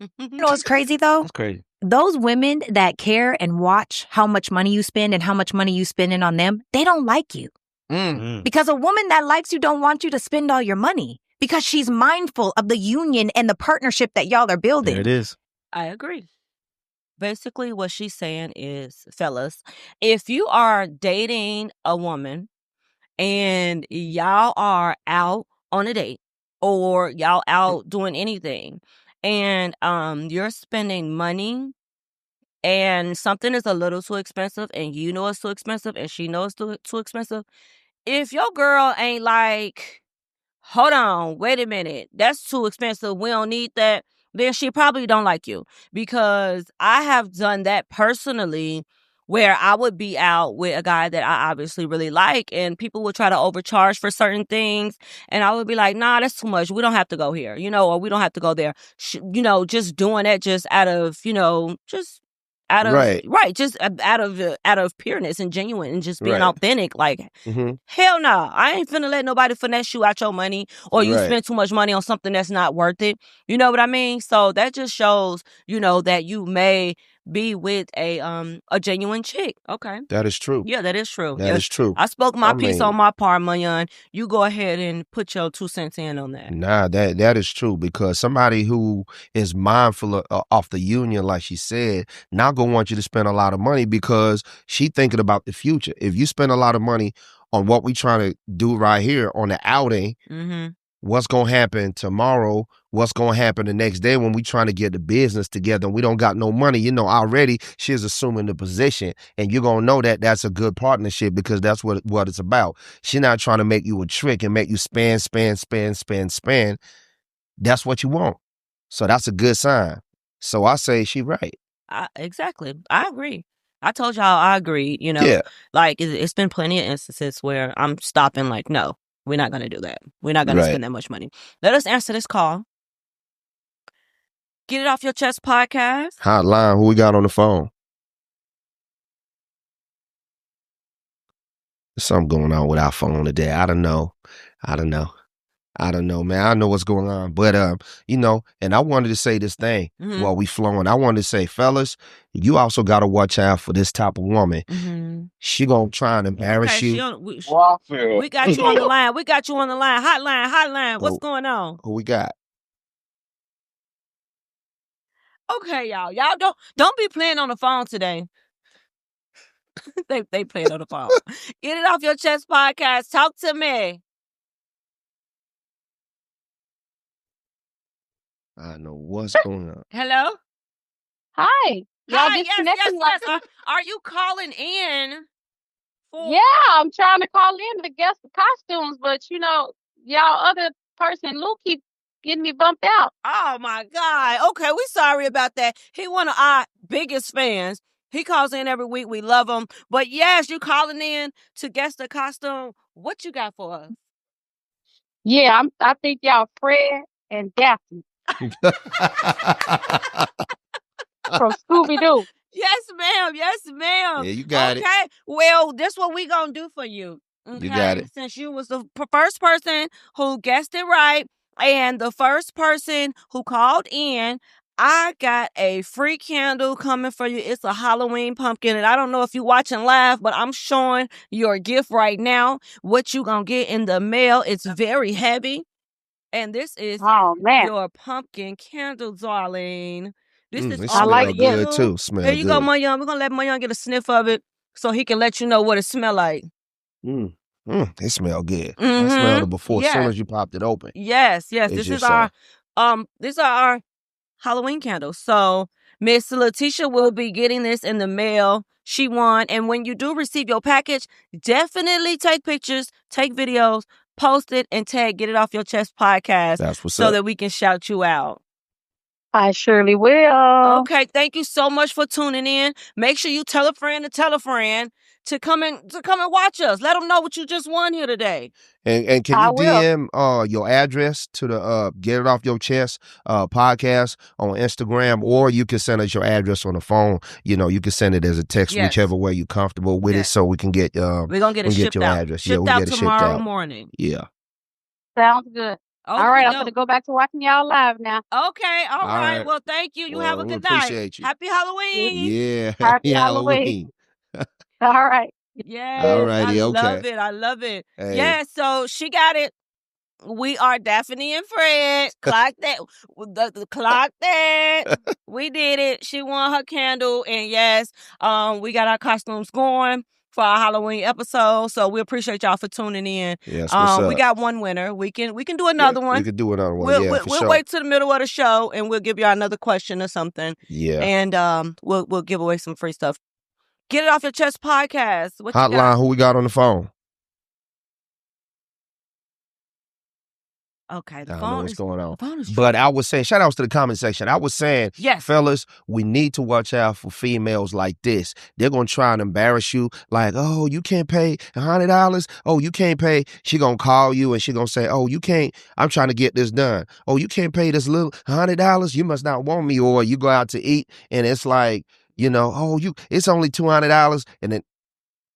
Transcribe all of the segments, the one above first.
You know what's crazy though? That's crazy. Those women that care and watch how much money you spend and how much money you spending on them, they don't like you. Because a woman that likes you don't want you to spend all your money because she's mindful of the union and the partnership that y'all are building. There it is. I agree. Basically, what she's saying is, fellas, if you are dating a woman and y'all are out on a date or y'all out doing anything and you're spending money and something is a little too expensive and you know it's too expensive and she knows it's too expensive, if your girl ain't like, hold on, wait a minute, that's too expensive, we don't need that, then she probably don't like you. Because I have done that personally where I would be out with a guy that I obviously really like and people would try to overcharge for certain things. And I would be like, nah, that's too much. We don't have to go here, or we don't have to go there. Just doing that just out of, just out of, just out of pureness and genuine and just being authentic. Like, hell no, I ain't finna let nobody finesse you out your money or you spend too much money on something that's not worth it. You know what I mean? So that just shows, that you may be with a genuine chick. Okay. That is true. Yeah, that is true. That is true. I spoke my piece on my part, Mayan. You go ahead and put your 2 cents in on that. Nah, that is true because somebody who is mindful of the union, like she said, not gonna want you to spend a lot of money because she thinking about the future. If you spend a lot of money on what we trying to do right here on the outing, what's gonna happen tomorrow? What's gonna happen the next day when we trying to get the business together and we don't got no money? Already she's assuming the position, and you're gonna know that that's a good partnership because that's what it's about. She's not trying to make you a trick and make you spend. That's what you want, so that's a good sign. So I say she right. Exactly, I agree. I told y'all I agree. Like it's been plenty of instances where I'm stopping. Like, no. We're not going to do that. We're not going to spend that much money. Let us answer this call. Get It Off Your Chest podcast. Hotline, who we got on the phone? There's something going on with our phone today. I don't know, man. I know what's going on. But, and I wanted to say this thing while we flowing. I wanted to say, fellas, you also got to watch out for this type of woman. She going to try and embarrass you. We got you on the line. Hotline. What's going on? Who we got? Okay, y'all. Y'all don't be playing on the phone today. they playing on the phone. Get It Off Your Chest podcast. Talk to me. I know what's going on. Hello? Hi. Y'all yes. Are you calling in? Yeah, I'm trying to call in to guess the costumes, but y'all other person, Lou, keep getting me bumped out. Oh my God. Okay, we sorry about that. He one of our biggest fans. He calls in every week. We love him. But yes, you calling in to guess the costume. What you got for us? Yeah, I think y'all Fred and Daphne. From Scooby-Doo. Yes, ma'am. Yeah, you got it. Okay. Well, this what we gonna do for you. Okay? You got it. Since you was the first person who guessed it right and the first person who called in, I got a free candle coming for you. It's a Halloween pumpkin. And I don't know if you're watching live, but I'm showing your gift right now. What you gonna get in the mail. It's very heavy. And this is your pumpkin candle, darling. This is it smell good too. Here you go, Mayan. We're gonna let Mayan get a sniff of it so he can let you know what it smell like. It smell good. I smelled it before as soon as you popped it open. Yes. This is our Halloween candles. So Miss Letitia will be getting this in the mail. She won. And when you do receive your package, definitely take pictures, take videos, post it, and tag Get It Off Your Chest podcast. That's what's so up. that we can shout you out. I surely will. Okay, thank you so much for tuning in. Make sure you tell a friend to come and watch us. Let them know what you just won here today. And can you DM your address to the Get It Off Your Chest podcast on Instagram, or you can send us your address on the phone. You can send it as a text, whichever way you're comfortable with it, so we can get we're gonna get it shipped your out. address. Shipped we out get it tomorrow shipped out morning. Yeah. Sounds good. All right, I'm no. gonna go back to watching y'all live now. Okay, all right. right. Well, thank you. You have a we good night. appreciate you. Happy Halloween. Yeah. Happy Halloween. All right. Yes, I Alrighty, love okay. it. I love it. Hey. Yeah, so she got it. We are Daphne and Fred. Clock that. Clock that. We did it. She won her candle. And yes, we got our costumes going for our Halloween episode. So we appreciate y'all for tuning in. Yes, what's up? We got one winner. We can do another one. We could do another one. We'll sure. wait till the middle of the show and we'll give you another question or something. Yeah. And we'll give away some free stuff. Get It Off Your Chest podcast. What you Hotline, got? who we got on the phone? Okay, the I don't phone know what's is going on. the phone is But I was saying, shout outs to the comment section. I was saying, yes, fellas, we need to watch out for females like this. They're going to try and embarrass you like, oh, you can't pay $100. Oh, you can't pay. She going to call you and she going to say, oh, you can't. I'm trying to get this done. Oh, you can't pay this little $100. You must not want me. Or you go out to eat and it's like, you know, oh, it's only $200.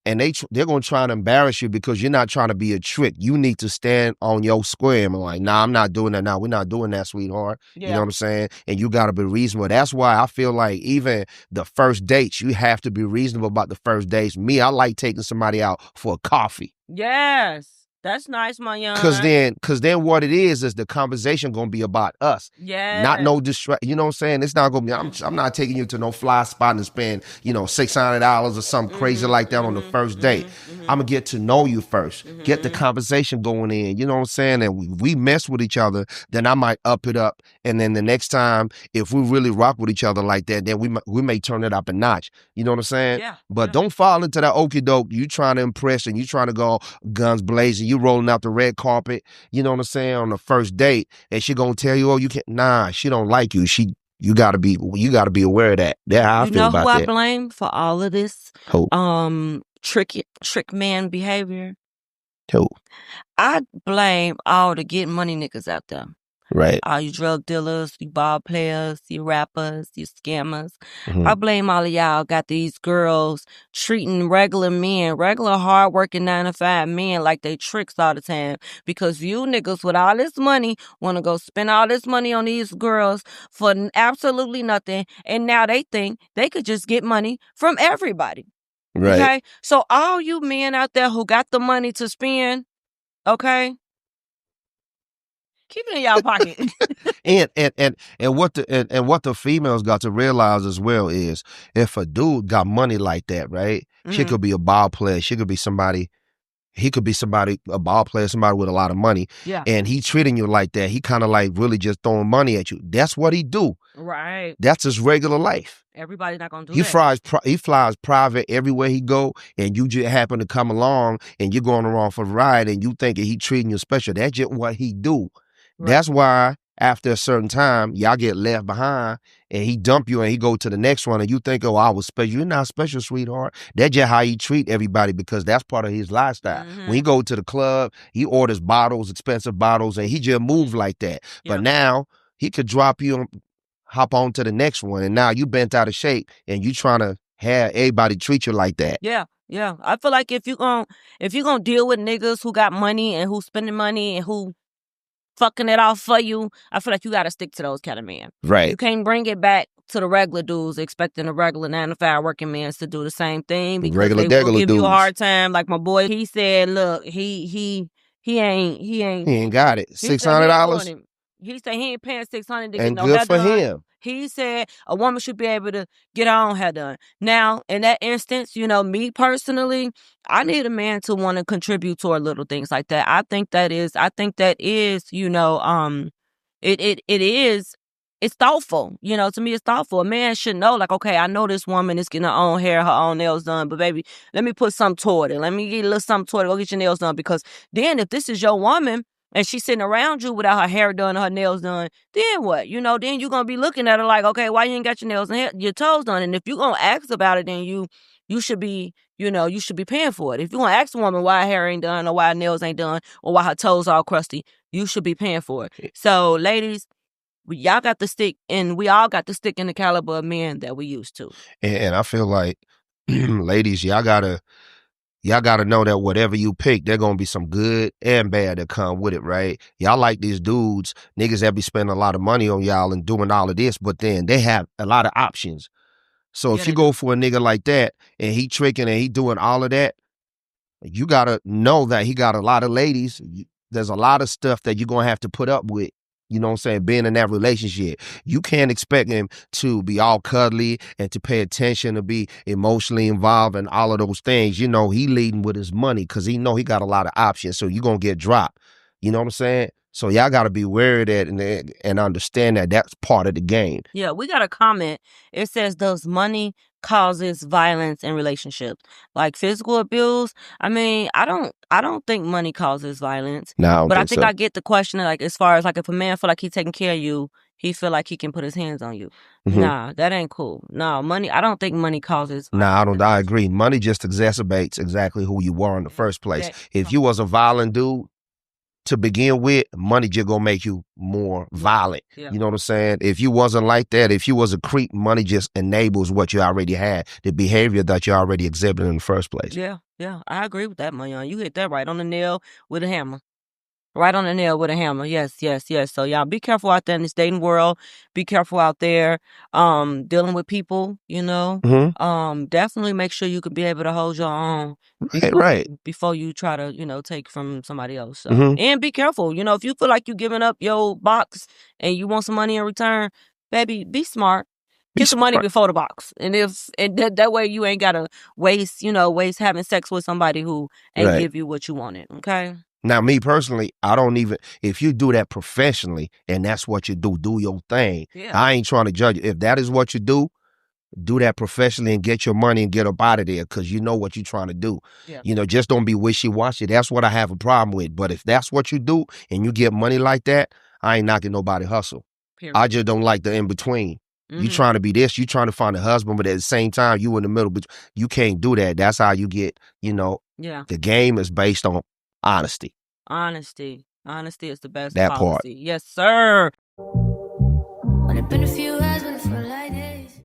And they're going to try and embarrass you because you're not trying to be a trick. You need to stand on your square and be like, nah, I'm not doing that now. We're not doing that, sweetheart. yeah. You know what I'm saying? And you got to be reasonable. That's why I feel like even the first dates, you have to be reasonable about the first dates. Me, I like taking somebody out for a coffee. Yes. That's nice, my young. Cause then what it is the conversation gonna be about us. Yeah. Not no distract. You know what I'm saying? It's not gonna be. I'm not taking you to no fly spot and spend $600 or something crazy like that on the first date. I'm gonna get to know you first. Get the conversation going in. You know what I'm saying? And we mess with each other, then I might up it up. And then the next time, if we really rock with each other like that, then we may turn it up a notch. You know what I'm saying? Yeah. But don't fall into that okie doke. You trying to impress and you trying to go guns blazing. You rolling out the red carpet, you know what I'm saying, on the first date, and she gonna tell you, oh, you can't. Nah, she don't like you. You gotta be aware of that. That's how I feel about that. You know who I blame for all of this? Who? Trick man behavior. Who? I blame all the get money niggas out there. Right. All you drug dealers, you ball players, you rappers, you scammers. Mm-hmm. I blame all of y'all got these girls treating regular men, regular hardworking 9-to-5 men like they tricks all the time. Because you niggas with all this money want to go spend all this money on these girls for absolutely nothing. And now they think they could just get money from everybody. Right. Okay? So all you men out there who got the money to spend, okay? Keep it in y'all pocket. and what the females got to realize as well is if a dude got money like that, right? She could be a ball player. She could be somebody. He could be somebody, a ball player, somebody with a lot of money. Yeah. And he treating you like that. He kind of like really just throwing money at you. That's what he do. Right. That's his regular life. Everybody's not gonna do He that. He flies private everywhere he go, and you just happen to come along, and you're going around for a ride, and you thinking he treating you special. That's just what he do. Right. That's why after a certain time, y'all get left behind, and he dump you, and he go to the next one, and you think, oh, I was special. You're not special, sweetheart. That's just how he treat everybody because that's part of his lifestyle. When he go to the club, he orders bottles, expensive bottles, and he just moves like that. Yeah. But now he could drop you, hop on to the next one, and now you bent out of shape, and you trying to have everybody treat you like that. Yeah. Yeah. I feel like if you gonna deal with niggas who got money and who spending money and who fucking it off for you, I feel like you gotta stick to those kind of men. Right. You can't bring it back to the regular dudes expecting the regular 9-to-5 working men to do the same thing because regular, they will give dudes. you a hard time. Like my boy, he said, look, he ain't got it. $600. He said he ain't paying $600 to get and no good hair for done. him. He said a woman should be able to get her own hair done. Now, in that instance, me personally, I need a man to want to contribute toward little things like that. I think that is, it's thoughtful. To me, it's thoughtful. A man should know, like, okay, I know this woman is getting her own hair, her own nails done, but baby, let me put something toward it. Let me get a little something toward it. Go get your nails done. Because then if this is your woman, and she's sitting around you without her hair done or her nails done, then what? Then you're going to be looking at her like, okay, why you ain't got your nails and your toes done? And if you're going to ask about it, then you should be, you should be paying for it. If you're going to ask a woman why her hair ain't done or why her nails ain't done or why her toes all crusty, you should be paying for it. So, ladies, y'all got to stick, and we all got to stick in the caliber of men that we used to. And I feel like, ladies, y'all got to y'all got to know that whatever you pick, there going to be some good and bad that come with it, right? Y'all like these dudes, niggas that be spending a lot of money on y'all and doing all of this, but then they have a lot of options. So Yeah, if you they go do. for a nigga like that and he tricking and he doing all of that, you got to know that he got a lot of ladies. There's a lot of stuff that you're going to have to put up with. You know what I'm saying? Being in that relationship. You can't expect him to be all cuddly and to pay attention, to be emotionally involved and all of those things. You know, he leading with his money because he know he got a lot of options. So you're going to get dropped. You know what I'm saying? So y'all got to be wary of that and understand that that's part of the game. Yeah, we got a comment. It says, does money causes violence in relationships? Like physical abuse? I mean, I don't think money causes violence. No, I don't But I think think so. I get the question, like, as far as like if a man feel like he's taking care of you, he feel like he can put his hands on you. Mhm. Nah, that ain't cool. No, money, I don't think money causes Nah, I violence. don't. I agree. Money just exacerbates exactly who you were in the first place. If you was a violent dude to begin with, money just gonna make you more violent. Yeah. You know what I'm saying? If you wasn't like that, if you was a creep, money just enables what you already had, the behavior that you already exhibited in the first place. Yeah, I agree with that, Mayan. You hit that right on the nail with a hammer. Right on the nail with a hammer. Yes. So y'all be careful out there in this dating world. Be careful out there dealing with people, you know. Definitely make sure you can be able to hold your own Right. before you try to, you know, take from somebody else. So. And be careful. You know, if you feel like you're giving up your box and you want some money in return, baby, be smart. Get some money before the box. And that way you ain't gotta waste having sex with somebody who ain't give you what you wanted. Okay. Now, me personally, I don't even, if you do that professionally and that's what you do your thing. Yeah. I ain't trying to judge you. If that is what you do that professionally and get your money and get up out of there because you know what you're trying to do. Yeah. You know, just don't be wishy-washy. That's what I have a problem with. But if that's what you do and you get money like that, I ain't knocking nobody hustle. Period. I just don't like the in-between. You trying to be this, you trying to find a husband, but at the same time, you in the middle. But you can't do that. That's how you get, you know, the game is based on honesty. Honesty is the best that policy. Part. Yes, sir. When it's been a few hours